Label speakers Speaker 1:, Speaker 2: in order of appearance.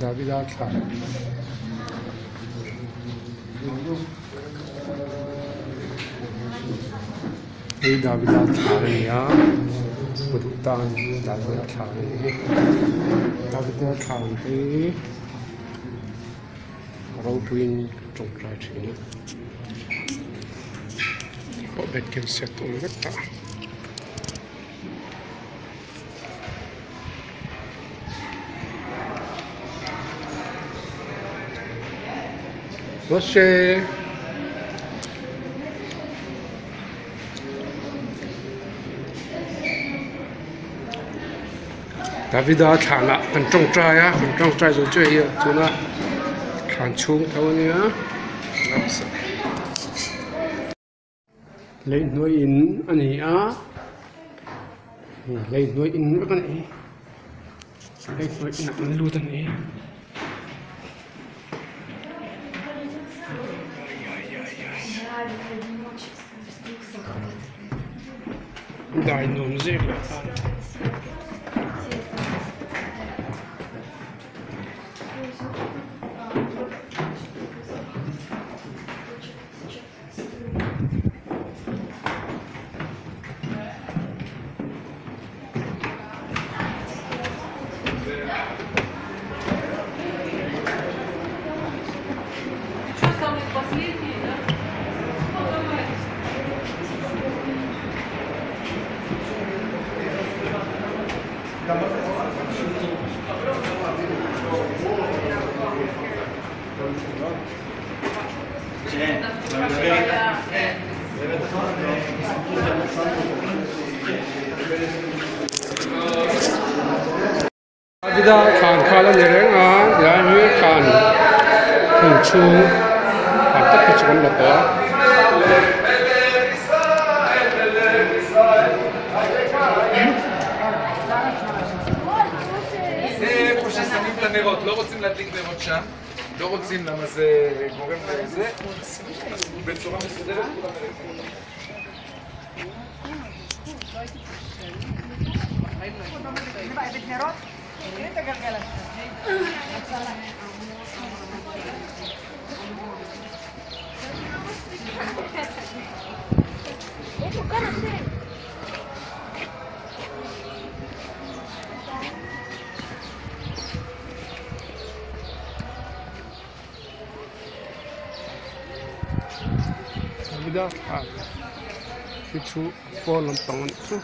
Speaker 1: Davida Khan. Đây Davida Khan ya. Budutan Davida Khan. Davida Khan thì rau twin trồng ra chuyện. Có bed kem set ul rất ta. Você Davida Khan là cần trồng trai á, cần trồng trai rồi chơi à, chúng ta Khan chung theo nữa, lấy nuôi in anh ấy á, lấy nuôi in các anh ấy, lấy nuôi in anh luôn anh ấy. Đại nôn gì vậy? Davida Khan khala nireng a ya mi Khan thung chu Khan tak ki chon la ta
Speaker 2: זה איפה ששמים את הנרות, לא רוצים להדליק נרות שם, לא רוצים למה זה גורם לזה, בצורה מסודרת כולם
Speaker 1: Davida Khan. Itu 4 lontong itu.